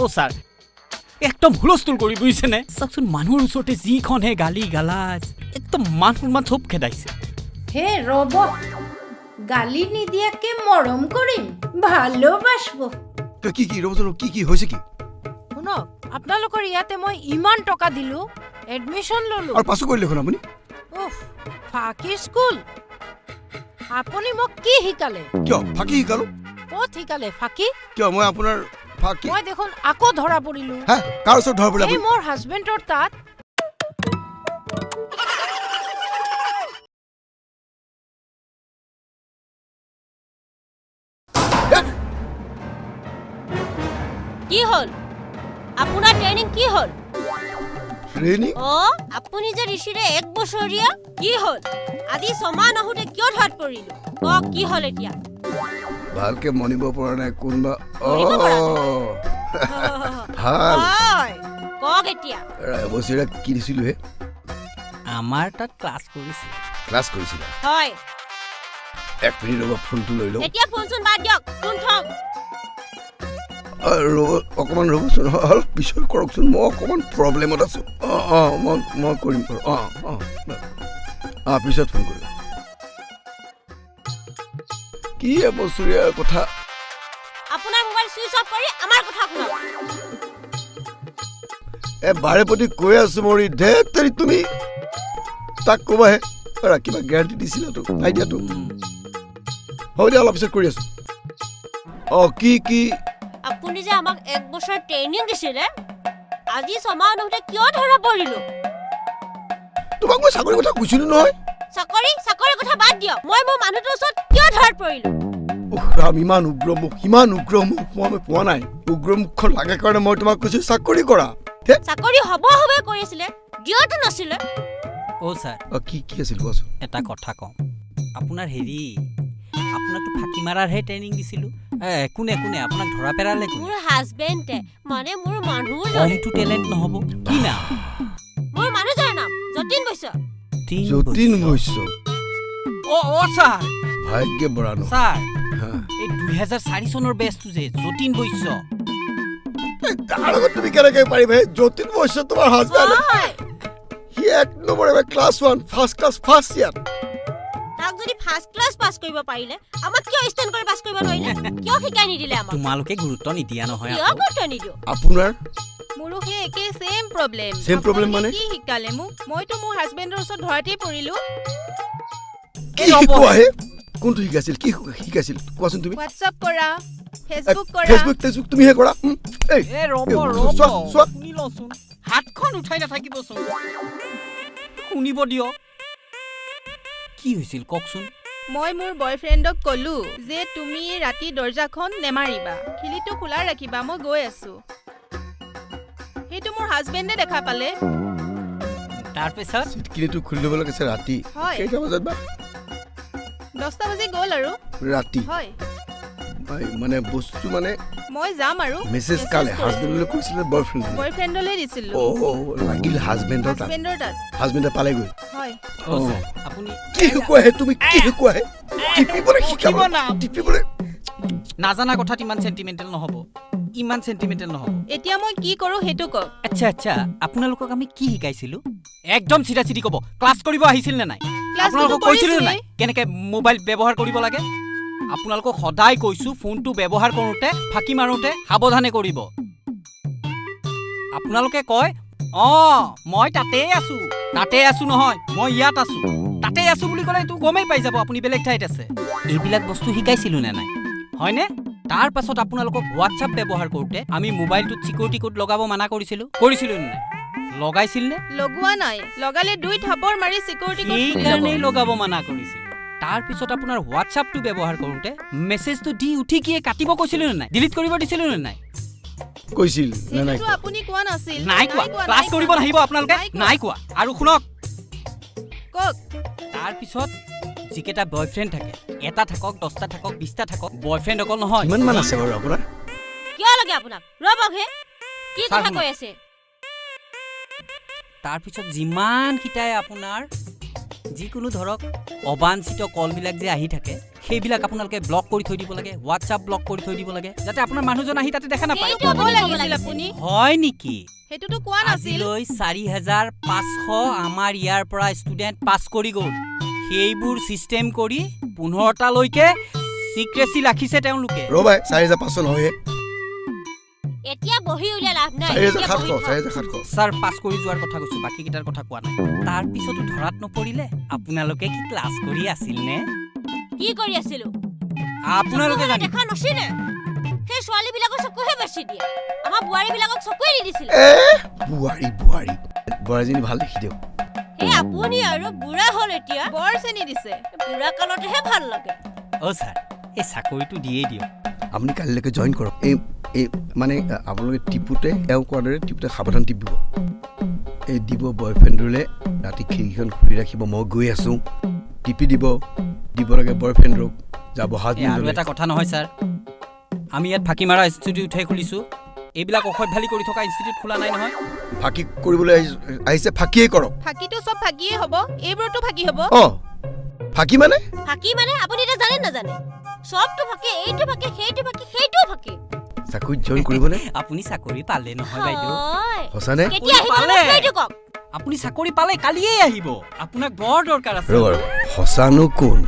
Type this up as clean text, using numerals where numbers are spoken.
অ' sir একদম হুলস্থুল কৰি বুজিছেনে চাওকচোন মানুহৰ ওচৰতে যিখনহে গালি গালাজ একদম মান সন্মান চব খেদাইছে হে ৰ'ব গালি নিদিয়াকে মৰম কৰিম ভালোবাসবো কি ৰবজন কি হৈছে কি শুনক আপোনালোকৰ ইয়াতে মই ইমান টকা দিলো এডমিশন ললো আৰু পাছো কৰিলে দেখোন আপুনি উফ ফাকি স্কুল আপুনি মোক কি শিকালে কিয় ফাকি শিকালো ক'ত শিকালে ফাকি কিয় মই আপোনাৰ ফাকি মই দেখোন আকৌ ধৰা পৰিলো হা কাৰ ওচৰত ধৰা পৰিলে এই মোৰ হাজবেণ্ডৰ তাত কি হল আপোনাৰ ট্ৰেইনিং কি হল ট্ৰেইনিং আপুনি যে ঋষিৰে 1 বছৰীয়া কি হল আজি সমান নহতে কিয় ধৰাত পৰিলো ক কি হল এতিয়া ভালকে মনিব পৰা নাই কোনবা ভাল কক এতিয়া বছৰীয়া কি দিছিলো হে আমাৰ তাত ক্লাছ কৰিছিল হয় 1 মিনিট ৰ'ব ফোনটো লৈ লওঁ এতিয়া ফোনচোন বাদ দিয়ক ফোন থওক অকমান ৰ'বচোন অলপ পিছত কৰকচোন মই অকমান প্ৰব্লেমত আছো মই কৰিম পিছত ফোন কৰিম কি বছৰীয়া কথা আপোনাৰ মোবাইল সুইচ অফ কৰি আমাৰ কথা শুনক বাৰে প্ৰতি কৈ আছো মৰি ধেতৰি তুমি তাক ক'বাহে কিবা গেৰাণ্টি দিছিলা তো আইডিয়াটো হ'ব দিয়া অলপ পিছত কৰি আছো কি আপুনি যে আমাক 1 বছৰ ট্ৰেইনিং দিছিলে আজি সমান নহতে কিয় ধৰা পৰিলো তোমাক মই চাকৰি কথা কৈছিলো নহয় চাকৰি কথা বাদ দিয়ক মই মোৰ মানুহটোৰ ওচৰত কিয় ধৰাত পৰিলো ৰাম ইমান উগ্ৰমুখ মই পোৱা নাই উগ্ৰমুখখন লাগে কাৰণে মই তোমাক কৈছো চাকৰি কৰা চাকৰি হ'ব কৈ আছিলে দিয়তো নাছিলে অ' ছাৰ কি আছিল কোৱাচোন এটা কথা কওঁ আপোনাৰ আপোনাকতো ফাঁকি মাৰাৰহে ট্ৰেইনিং দিছিলোঁ কোনে আপোনাক ধৰা পেৰালে মোৰ হাজবেণ্ডে মানে মোৰ মানুহ কমটো টেলেণ্ট নহ'ব কি নাম মোৰ মানুহজনৰ নাম যতীন বৈশ্য অ' ছাৰ ভাগ্য বৰানো ছাৰ এই 2004 চনৰ বেচটো যে যতীন বৈশ্য তাৰ লগত তুমি কেনেকৈ পাৰিবা যতীন বৈশ্য তোমাৰ হাজবেণ্ড হি 1 number class 1 first class first year তাক যদি ফাৰ্ষ্ট ক্লাছ পাছ কৰিব পাৰিলে আমাক কিয় ষ্টেণ্ড কৰি পাছ কৰিব নোৱাৰিলে কিয় শিকাই নিদিলে আমাক তোমালোকে গুৰুত্ব নিদিয়া নহয় কিয় গুৰুত্ব নিদিও আপোনাৰ মোৰো সেই একে সেম প্ৰবলেম মানে কি শিকালে মোক মইতো মোৰ হাজবেণ্ডৰ ওচৰত ধৰাতেই পৰিলো কি শিকোৱা হে কোনটো শিকাইছিল কি শিকাইছিল কোৱাচোন তুমি হোৱাটছআপ কৰা ফেচবুক তুমিহে কৰা এই ৰ'ব শুনি লওঁচোন হাতখন উঠাই নাথাকিবচোন শুনিব দিয়ক কি হৈছিল কওকচোন মই মোৰ বয়ফ্ৰেণ্ডক ক'লো যে তুমি ৰাতি দৰ্জাখন নেমাৰিবা খিলিটো খোলা ৰাখিবা মই গৈ আছো সেইটো মোৰ হাজবেণ্ডে দেখা পালে তাৰপিছত খিলিটো খুলি ল'ব লাগিছে ৰাতি কেইটা বজাত বা 10টা বাজি গ'ল আৰু ৰাতি হয় মানে বস্তু মানে মই যাম আৰু মেছেজ কালে হাজবেণ্ডলৈ কৈছিলে বয়ফ্ৰেণ্ডলৈ দিছিলো লাগিল হাজবেণ্ডৰ তাত হাজবেণ্ডে পালে গৈ হয় আপুনি কি শিকোৱা হে তুমি কি শিকোৱা হে টিপিবলৈ শিকাব না টিপিবলৈ নাজানা কথাত ইমান চেণ্টিমেণ্টেল নহ'ব এতিয়া মই কি কৰো সেইটো কওক আচ্ছা আপোনালোকক আমি কি শিকাইছিলো একদম চিধা ক'ব ক্লাছ কৰিব আহিছিল নে নাই আপোনালোকক কৈছিলো নাই কেনেকে মোবাইল ব্যৱহাৰ কৰিব লাগে আপোনালোকক সদায় কৈছো ফোনটো ব্যৱহাৰ কৰোঁতে ফাঁকি মাৰোঁতে সাৱধানে কৰিব আপোনালোকে কয় মই তাতেই আছো নহয় মই ইয়াত আছো তাতেই আছো বুলি ক'লে এইটো গমেই পাই যাব আপুনি বেলেগ ঠাইত আছে এইবিলাক বস্তু শিকাইছিলো নে নাই হয়নে তাৰ পাছত আপোনালোকক হোৱাটছআপ ব্যৱহাৰ কৰোঁতে আমি মোবাইলটোত চিকিউৰিটি কোড লগাব মানা কৰিছিলো নে নাই লগাইছিল নে লগোৱা নাই লগালে 2 থাপৰ মাৰি চিকিউৰিটি কোড এইকাৰণেই লগাব মানা কৰিছিল তাৰ পিছত আপোনাৰ হোৱাটছআপটো ব্যৱহাৰ কৰোঁতে মেছেজটো দি উঠি কিয়ে কাটিব কৈছিলো নে নাই ডিলিট কৰিব দিছিলো নে নাই কৈছিল না নাই সেইটো আপুনি কোৱা নাছিল নাই কোৱা ক্লাছ কৰিব নাহিব আপোনালোকে নাই কোৱা আৰু শুনক কক তাৰ পিছত যিকেইটা বয়ফ্ৰেণ্ড থাকে এটা থাকক 10টা থাকক 20টা থাকক বয়ফ্ৰেণ্ড অকল নহয় কিমান মান আছে বাৰু আপোনাৰ কিয় লাগে আপোনাক ৰবকহে কি কথা কৈ আছে তাৰ পিছত যিমান কিটাই আপোনাৰ যিকোনো ধৰক অবাঞ্ছিত কলবিলাক যে আহি থাকে সেইবিলাক আপোনালোকে ব্লক কৰি থৈ দিব লাগে, হোৱাটছআপ ব্লক কৰি থৈ দিব লাগে, যাতে আপোনাৰ মানুহজন আহি তাতে দেখা নাপায়। সেইটো হ'ব লাগিছিল আপুনি। হয় নেকি? সেইটোতো কোৱা নাছিল। আজিলৈ 4,500 আমাৰ ইয়াৰ পৰা ষ্টুডেণ্ট পাছ কৰি গ'ল। সেইবোৰ চিষ্টেম কৰি 15টালৈকে চিক্ৰেচি ৰাখিছে তেওঁলোকে। ৰ'বাই 4,500 নহয় এতিয়া বহি উলিয়া লাভ নাই। 4,700 ছাৰ পাছ কৰি যোৱাৰ কথা কৈছো, বাকী কেইটাৰ কথা কোৱা নাই। তাৰ পিছতো ধৰাত নপৰিলে আপোনালোকে কি ক্লাছ কৰি আছিল নে? কি কৰি আছিলো আপোনালোকে জানি দেখা নাছিলে। সেই ছোৱালীবিলাকৰ চকুহে বেছি দিয়ে, আমাৰ বোৱাৰীবিলাকক চকুৱে নিদিছিলে। বোৱাৰীজনী ভাল দেখি দিয়ক। সেই আপুনি আৰু বুঢ়া হ'ল এতিয়া, বৰ চেনি দিছে। বুঢ়া কালতেহে ভাল লাগে। অ' ছাৰ এই চাকৰিটো দিয়েই দিয়ক। আপুনি কালিলৈকে জইন কৰক। এই মানে আপোনালোকে টিপুতে এওঁ কোৱাৰ দৰে টিপুতে সাৱধান টিপিব। এই দিব বয়ফ্ৰেণ্ডলৈ ৰাতি খিৰিকীখন খুলি ৰাখিব, মই গৈ আছোঁ, টিপি দিব লাগে বয়ফ্ৰেণ্ডক। যাব আৰু এটা কথা নহয় ছাৰ, আমি ইয়াত ফাঁকি মাৰা ইনষ্টিটিউটহে খুলিছোঁ, এইবিলাক অসভ্যালি কৰি থকা ইনষ্টিটিউট খোলা নাই নহয়। ফাঁকি কৰিবলৈ আহিছে, ফাঁকিয়ে কৰক। ফাঁকিটো চব ফাঁকিয়ে হ'ব, এইবোৰতো ফাঁকি হ'ব। ফাঁকি মানে আপুনি এতিয়া জানে নাজানে? চবটো ফাঁকি, এইটো ফাঁকি, সেইটো ফাঁকি, সেইটোও ফাঁকি। চাকৰিত জইন কৰিবনে? আপুনি চাকৰি পালে নহয় বাইদেউ? সঁচানে? কেতিয়া আহিব সেইটো কওক। আপুনি চাকৰি পালে কালিয়েই আহিব, আপোনাক বৰ দৰকাৰ আছে। সঁচানো কোন?